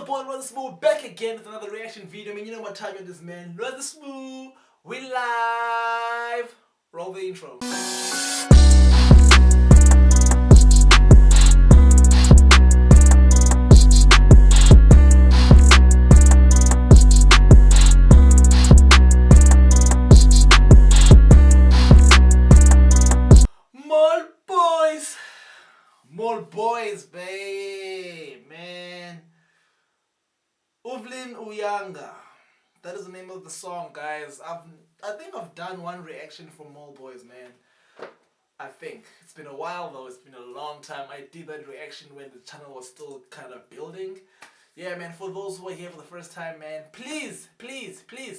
your boy Run the Smooth back again with another reaction video. Man, you know what time it is, man. Run the Smooth, we live. Roll the intro. More boys, babe, man. Uvlin Uyanga. That is the name of the song, guys. I think I've done one reaction for More Boys, man. I think. It's been a while though, it's been a long time. I did that reaction when the channel was still kind of building. Yeah, man, for those who are here for the first time, man, please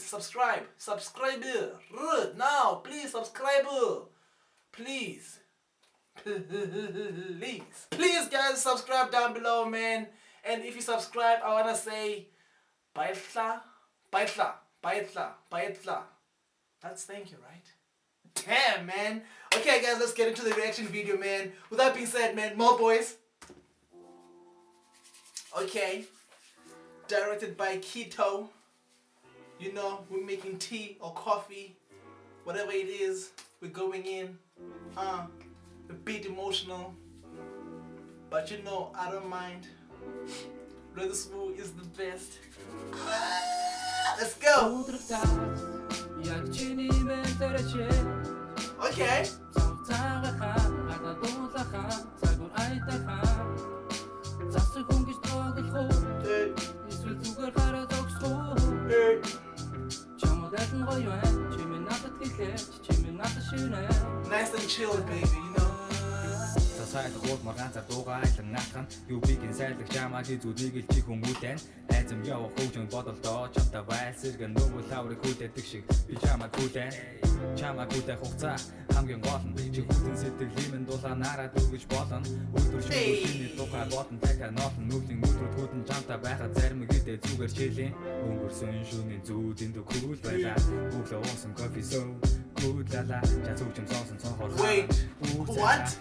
subscribe. Subscribe now, please subscribe. Please. Please guys, subscribe down below, man. And if you subscribe, I wanna say baitla. That's thank you, right? Damn, man. Okay guys, let's get into the reaction video, man. With that being said, man, More Boys. Okay. Directed by Keto. You know, we're making tea or coffee. Whatever it is, we're going in. A bit emotional, but you know, I don't mind. Run the Smooth is the best. Let's go. Okay. Nice and chill, baby, you know. Сайдгууд маргаанцаар дуугайлан наатхан юубигийн сайдлагч чамааг зүудийг л чи хүмүүтэн айзам явах хөгжин бодолдоо чамтай байлсэргэн нөгөө лаврыг хүлээдэг шиг би чамааг хүлээн чамааг хүлээх хугацаа хамгийн гол нь чи хүтэн сэтгэлийн дулаан нараад өгөж болно өдөр шөнөний тухай бодон дахиад ноолн нүглийн нүдрүүд хүтэн чамтай байхад зарим гэдээ зүгээр чийлэн өнгөрсөн шөнийн зүүдийн дөхөл байлаа өглөө уусан кофе соо Lala, wait, what?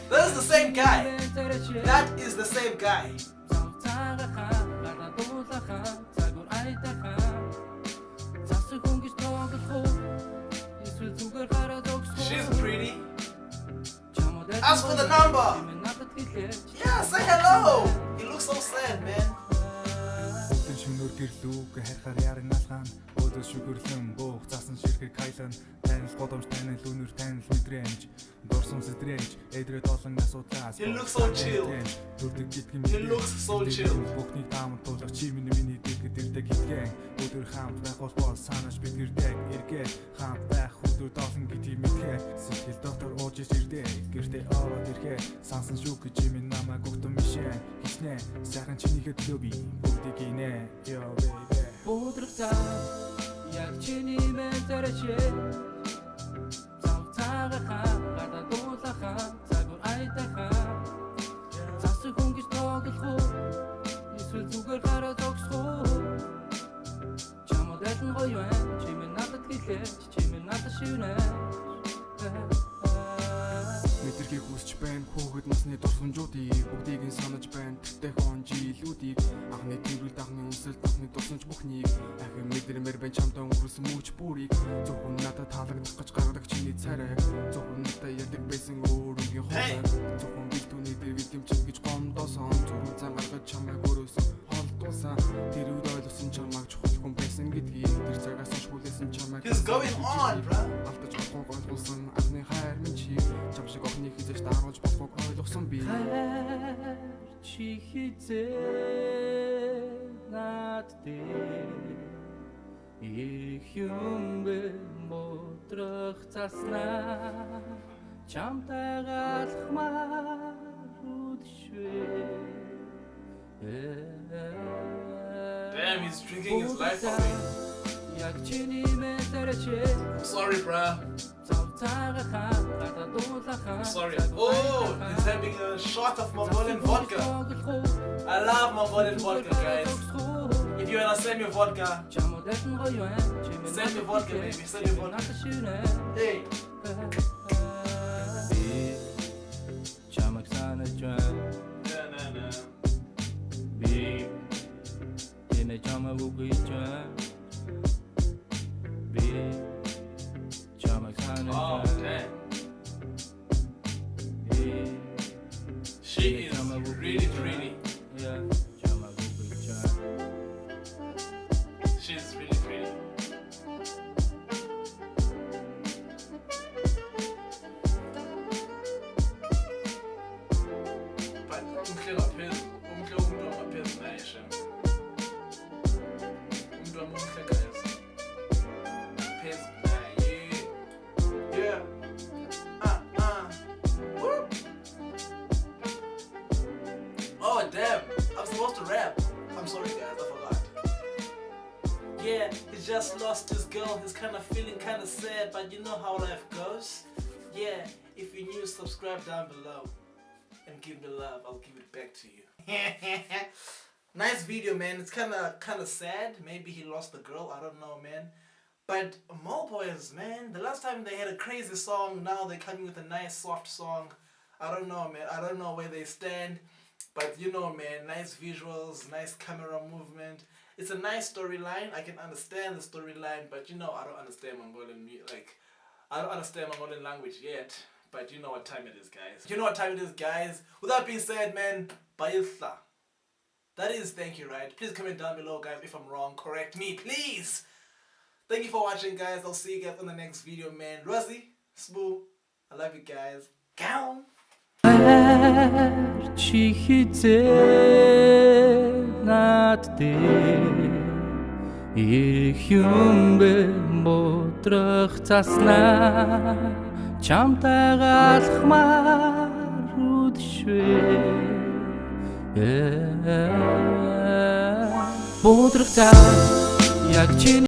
That is the same guy. That is the same guy. She's pretty. Ask for the number. Yeah, say hello. You look so sad, man. Гэрлүүг харахаар яран алгаан өдөр шүгэрлэн буух засан ширхэг хайлан танил годомж танил өнөр танил мэдрэмж дурсан сэтрэмж эдрээд олон асуудлаас You look so chill. дүрдэг гитгэн You look so chill. бүхний таамаг тулах чи миний дэргэд ирдэг гитгэн өдөр хамт байх бол санаж бид гэрдэг эргээд хамт байх өдөр олон гитгэн мэдхээ сэтгэл доктор ууж ирдэг гэртээ ороод ирэхэд сансан шүү гэж минь намайг өгтөн мишээ хичнээн сайхан чинийхээ төлөө би бүгдийг инээ yo baby Будрагцаа яг чиний мэнтэрэчээ цавцаагахаа гадаа дуулахаа цагур айтахаа засаг хөнгөж тоглох уу эсвэл зүгээр гараад огсох уу чамд гоё байна чимээ надад хэлээч чимээ надад шивнэ Мэдэрхийг хүсч байна хүүхэд насны дурсамжуудыг бүгдийг нь санаж байна тэртээ хон жилүүдийг анхны тэрүүл анхны үнсэл анхны дурсамж бүхнийг ахин мэдэрмээр байна чамтай өнгөрсөн мөч бүрийг зөвхөн надад таалагдах гэж гаргадаг чиний царай зөвхөн надад ядаг байсан өөрийн хоолой зөвхөн би түүний дээр видимчин гэж гомдоосон зөвхөн цан гаргаж чамайг өрөөсөн холдуулсан тэрүүд ойлгосон чамайг чухал хүн байсан гэдгийг тэр цагаас хойш хүлээсэн чамайг He's going on, bro. Автаж ойлгосон анхны хайр минь чи чам шиг охины хизэж дааруулж болохыг ойлгосон би чи хизээ над дээр их юмбэ модрох заснаа чамтай галахмаар үдшвэ Damn, he's drinking his life away. I'm sorry, bruh. I'm sorry. Oh, he's having a shot of Mongolian vodka. I love Mongolian vodka, guys. If you wanna send me vodka, send me vodka, baby. Send me vodka. Hey. Yeah, man. чамаагүй гэж байна. Би чамайг Oh, санаж damn. She is really pretty. Yeah, чамаагүй гэж байна. She's really pretty. But umhlelo phezulu, umhlelo umuntu ongaphezulu naye shem. Umuntu omuhle guys. Phezulu naye. Yeah. Woo. Oh damn, I'm supposed to rap. I'm sorry guys, I forgot. Yeah, he just lost his girl. He's kind of feeling kind of sad, but you know how life goes. Yeah, if you're new, subscribe down below and give me love. I'll give it back to you. Nice video, man. It's kind of sad. Maybe he lost the girl. I don't know, man. But Mole Boys, man, the last time they had a crazy song, now they're coming with a nice soft song. I don't know, man. I don't know where they stand. But you know, man, nice visuals, nice camera movement. It's a nice storyline. I can understand the storyline, but you know, I don't understand Mongolian I don't understand Mongolian language yet. But you know what time it is, guys. You know what time it is, guys. With that being said, man, Bayilsa. That is thank you, right? Please comment down below, guys, if I'm wrong. Correct me, please. Thank you for watching, guys. I'll see you guys on the next video, man. Rosie, Spoo, I love you guys. Gown. Чи хизээ над дээр их юм бэ бодрох заснаа чамтайгаа алхмаар үдшвэ бодрох цаа яг чи